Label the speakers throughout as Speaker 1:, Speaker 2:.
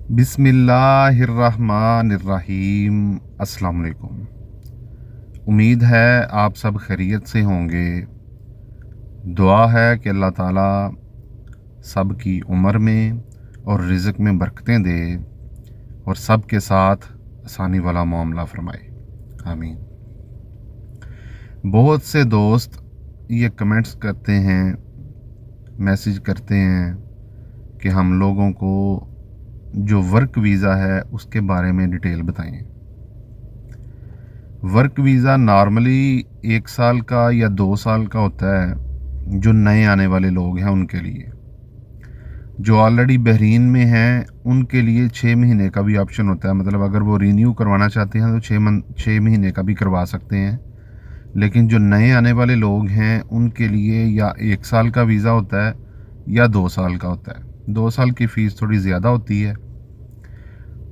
Speaker 1: बिस्मिल्लाहिर्रहमानिर्रहीम। अस्सलाम वालेकुम। उम्मीद है आप सब खैरियत से होंगे। दुआ है कि अल्लाह ताला सब की उम्र में और रिज़्क़ में बरकतें दे और सब के साथ आसानी वाला मामला फरमाए, आमीन। बहुत से दोस्त ये कमेंट्स करते हैं, मैसेज करते हैं कि हम लोगों को जो वर्क वीज़ा है उसके बारे में डिटेल बताएं। वर्क वीज़ा नॉर्मली 1 साल का या 2 साल का होता है जो नए आने वाले लोग हैं उनके लिए। जो ऑलरेडी बहरीन में हैं उनके लिए 6 महीने का भी ऑप्शन होता है, मतलब अगर वो रीन्यू करवाना चाहते हैं तो 6 महीने का भी करवा सकते हैं। लेकिन जो नए आने वाले लोग हैं उनके लिए या 1 साल का वीज़ा होता है या 2 साल का होता है। 2 साल की फ़ीस थोड़ी ज़्यादा होती है,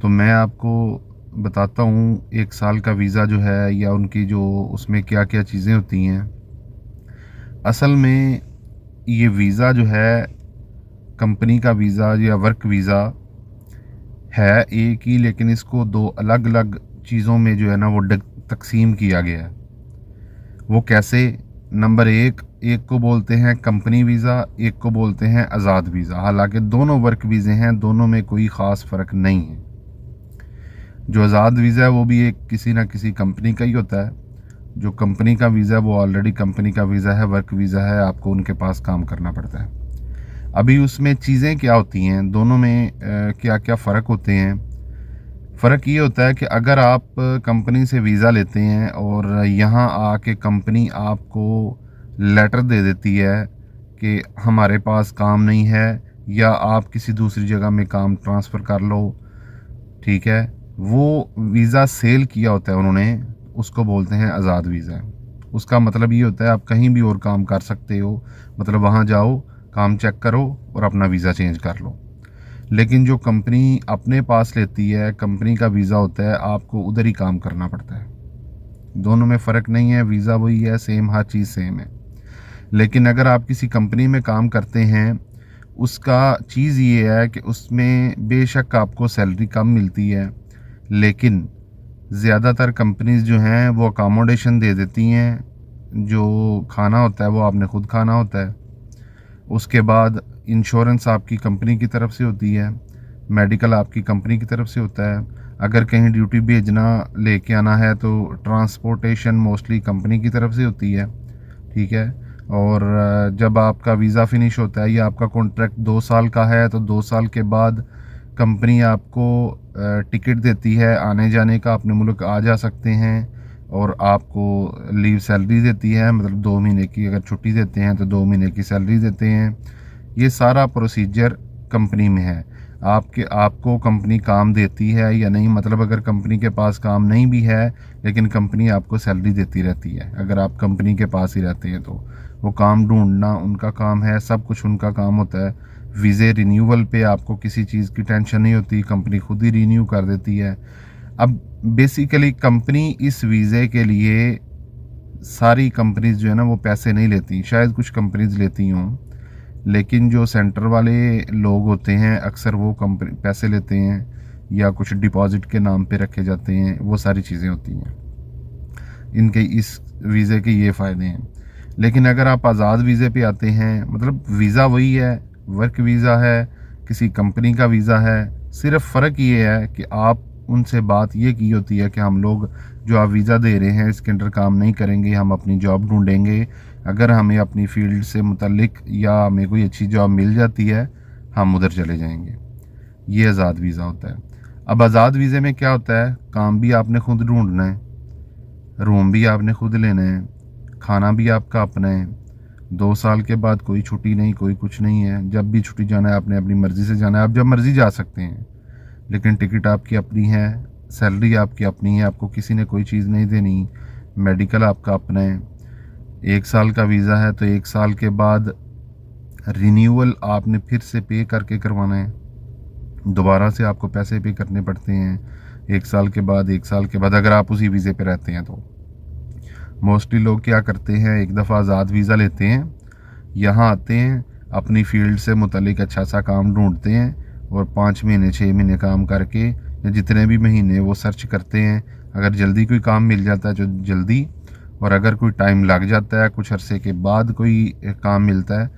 Speaker 1: तो मैं आपको बताता हूँ 1 साल का वीज़ा जो है या उनकी जो उसमें क्या क्या चीज़ें होती हैं। असल में ये वीज़ा जो है कंपनी का वीज़ा या वर्क वीज़ा है एक ही, लेकिन इसको 2 अलग अलग चीज़ों में जो है ना वो तकसीम किया गया है। वो कैसे? नंबर एक को बोलते हैं कंपनी वीज़ा, एक को बोलते हैं आज़ाद वीज़ा। हालांकि दोनों वर्क वीज़े हैं, दोनों में कोई ख़ास फ़र्क नहीं है। जो आज़ाद वीज़ा है वो भी एक किसी ना किसी कंपनी का ही होता है। जो कंपनी का वीज़ा है वो ऑलरेडी कंपनी का वीज़ा है, वर्क वीज़ा है, आपको उनके पास काम करना पड़ता है। अभी उसमें चीज़ें क्या होती हैं, दोनों में क्या क्या फ़र्क होते हैं। फ़र्क ये होता है कि अगर आप कंपनी से वीज़ा लेते हैं और यहाँ आके कंपनी आपको लेटर दे देती है कि हमारे पास काम नहीं है या आप किसी दूसरी जगह में काम ट्रांसफ़र कर लो, ठीक है, वो वीज़ा सेल किया होता है उन्होंने, उसको बोलते हैं आज़ाद वीज़ा। उसका मतलब ये होता है आप कहीं भी और काम कर सकते हो, मतलब वहाँ जाओ, काम चेक करो और अपना वीज़ा चेंज कर लो। लेकिन जो कंपनी अपने पास लेती है, कंपनी का वीज़ा होता है, आपको उधर ही काम करना पड़ता है। दोनों में फ़र्क नहीं है, वीज़ा वही है, सेम, हर चीज़ सेम है। लेकिन अगर आप किसी कंपनी में काम करते हैं, उसका चीज़ ये है कि उसमें बेशक आपको सैलरी कम मिलती है, लेकिन ज़्यादातर कंपनीज़ जो हैं वो अकोमोडेशन दे देती हैं। जो खाना होता है वो आपने ख़ुद खाना होता है। उसके बाद इंश्योरेंस आपकी कंपनी की तरफ से होती है, मेडिकल आपकी कंपनी की तरफ से होता है। अगर कहीं ड्यूटी भेजना लेके आना है तो ट्रांसपोर्टेशन मोस्टली कंपनी की तरफ से होती है, ठीक है। और जब आपका वीज़ा फिनिश होता है या आपका कॉन्ट्रैक्ट 2 साल का है तो 2 साल के बाद कंपनी आपको टिकट देती है आने जाने का, अपने मुल्क आ जा सकते हैं। और आपको लीव सैलरी देती है, मतलब 2 महीने की अगर छुट्टी देते हैं तो 2 महीने की सैलरी देते हैं। ये सारा प्रोसीजर कंपनी में है। आपको कंपनी काम देती है या नहीं, मतलब अगर कंपनी के पास काम नहीं भी है लेकिन कंपनी आपको सैलरी देती रहती है अगर आप कंपनी के पास ही रहते हैं तो। वो काम ढूंढना उनका काम है, सब कुछ उनका काम होता है। वीज़े रिन्यूअल पे आपको किसी चीज़ की टेंशन नहीं होती, कंपनी खुद ही रिन्यू कर देती है। अब बेसिकली कंपनी इस वीज़े के लिए, सारी कंपनीज जो है ना वो पैसे नहीं लेती, शायद कुछ कंपनीज लेती हों, लेकिन जो सेंटर वाले लोग होते हैं अक्सर वो कंपनी पैसे लेते हैं या कुछ डिपॉजिट के नाम पे रखे जाते हैं, वो सारी चीज़ें होती हैं। इनके इस वीज़े के ये फ़ायदे हैं। लेकिन अगर आप आज़ाद वीज़े पे आते हैं, मतलब वीज़ा वही है, वर्क वीज़ा है, किसी कंपनी का वीज़ा है, सिर्फ फ़र्क ये है कि आप उनसे बात ये की होती है कि हम लोग जो आप वीज़ा दे रहे हैं इसके अंडर काम नहीं करेंगे, हम अपनी जॉब ढूंढेंगे। अगर हमें अपनी फ़ील्ड से मुतल्लिक या हमें कोई अच्छी जॉब मिल जाती है हम उधर चले जाएंगे। ये आज़ाद वीज़ा होता है। अब आज़ाद वीज़े में क्या होता है, काम भी आपने खुद ढूंढना है, रूम भी आपने खुद लेना है, खाना भी आपका अपना है। 2 साल के बाद कोई छुट्टी नहीं, कोई कुछ नहीं है। जब भी छुट्टी जाना है आपने अपनी मर्ज़ी से जाना है, आप जब मर्ज़ी जा सकते हैं, लेकिन टिकट आपकी अपनी है, सैलरी आपकी अपनी है, आपको किसी ने कोई चीज़ नहीं देनी। मेडिकल आपका अपना है। 1 साल का वीज़ा है तो 1 साल के बाद रिन्यूअल आपने फिर से पे करके करवाना है, दोबारा से आपको पैसे पे करने पड़ते हैं 1 साल के बाद। 1 साल के बाद अगर आप उसी वीज़े पे रहते हैं तो मोस्टली लोग क्या करते हैं, एक दफ़ा आज़ाद वीज़ा लेते हैं, यहाँ आते हैं, अपनी फ़ील्ड से मुतल्लिक अच्छा सा काम ढूंढते हैं और 5 महीने 6 महीने काम करके या जितने भी महीने वो सर्च करते हैं, अगर जल्दी कोई काम मिल जाता है तो जल्दी, और अगर कोई टाइम लग जाता है, कुछ अरसे के बाद कोई काम मिलता है,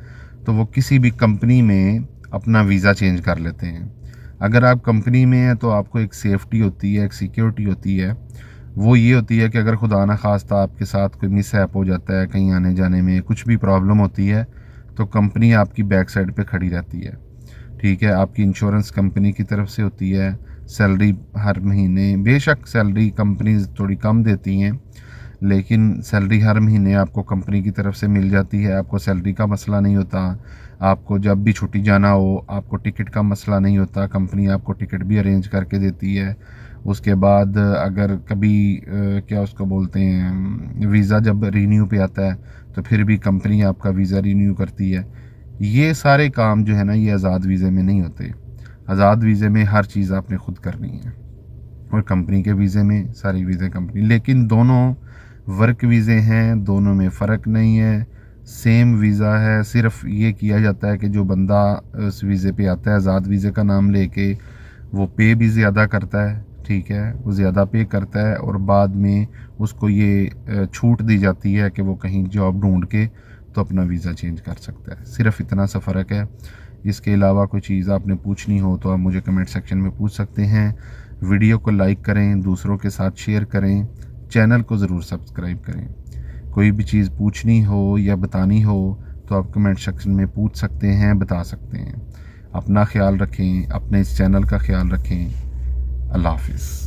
Speaker 1: तो वो किसी भी कंपनी में अपना वीज़ा चेंज कर लेते हैं। अगर आप कंपनी में हैं तो आपको एक सेफ्टी होती है, एक सिक्योरिटी होती है। वो ये होती है कि अगर खुदा ना खास्ता आपके साथ कोई मिसहैप हो जाता है, कहीं आने जाने में कुछ भी प्रॉब्लम होती है, तो कंपनी आपकी बैक साइड पे खड़ी रहती है। ठीक है, आपकी इंश्योरेंस कंपनी की तरफ से होती है, सैलरी हर महीने, बेशक सैलरी कंपनीज थोड़ी कम देती हैं, लेकिन सैलरी हर महीने आपको कंपनी की तरफ से मिल जाती है। आपको सैलरी का मसला नहीं होता, आपको जब भी छुट्टी जाना हो आपको टिकट का मसला नहीं होता, कंपनी आपको टिकट भी अरेंज करके देती है। उसके बाद अगर कभी क्या उसको बोलते हैं, वीज़ा जब रीन्यू पे आता है तो फिर भी कंपनी आपका वीज़ा रीन्यू करती है। ये सारे काम जो है ना, ये आज़ाद वीज़े में नहीं होते। आज़ाद वीज़े में हर चीज़ आपने खुद करनी है, और कंपनी के वीज़े में सारी वीज़े कंपनी। लेकिन दोनों वर्क वीज़े हैं, दोनों में फ़र्क नहीं है, सेम वीज़ा है। सिर्फ ये किया जाता है कि जो बंदा उस वीज़े पे आता है आज़ाद वीज़े का नाम लेके, वो पे भी ज़्यादा करता है, ठीक है, वो ज़्यादा पे करता है, और बाद में उसको ये छूट दी जाती है कि वो कहीं जॉब ढूंढ के तो अपना वीज़ा चेंज कर सकता है। सिर्फ इतना सा फ़र्क है। इसके अलावा कोई चीज़ आपने पूछनी हो तो आप मुझे कमेंट सेक्शन में पूछ सकते हैं। वीडियो को लाइक करें, दूसरों के साथ शेयर करें, चैनल को ज़रूर सब्सक्राइब करें। कोई भी चीज़ पूछनी हो या बतानी हो तो आप कमेंट सेक्शन में पूछ सकते हैं, बता सकते हैं। अपना ख्याल रखें, अपने इस चैनल का ख्याल रखें। अल्लाह हाफ़िज़।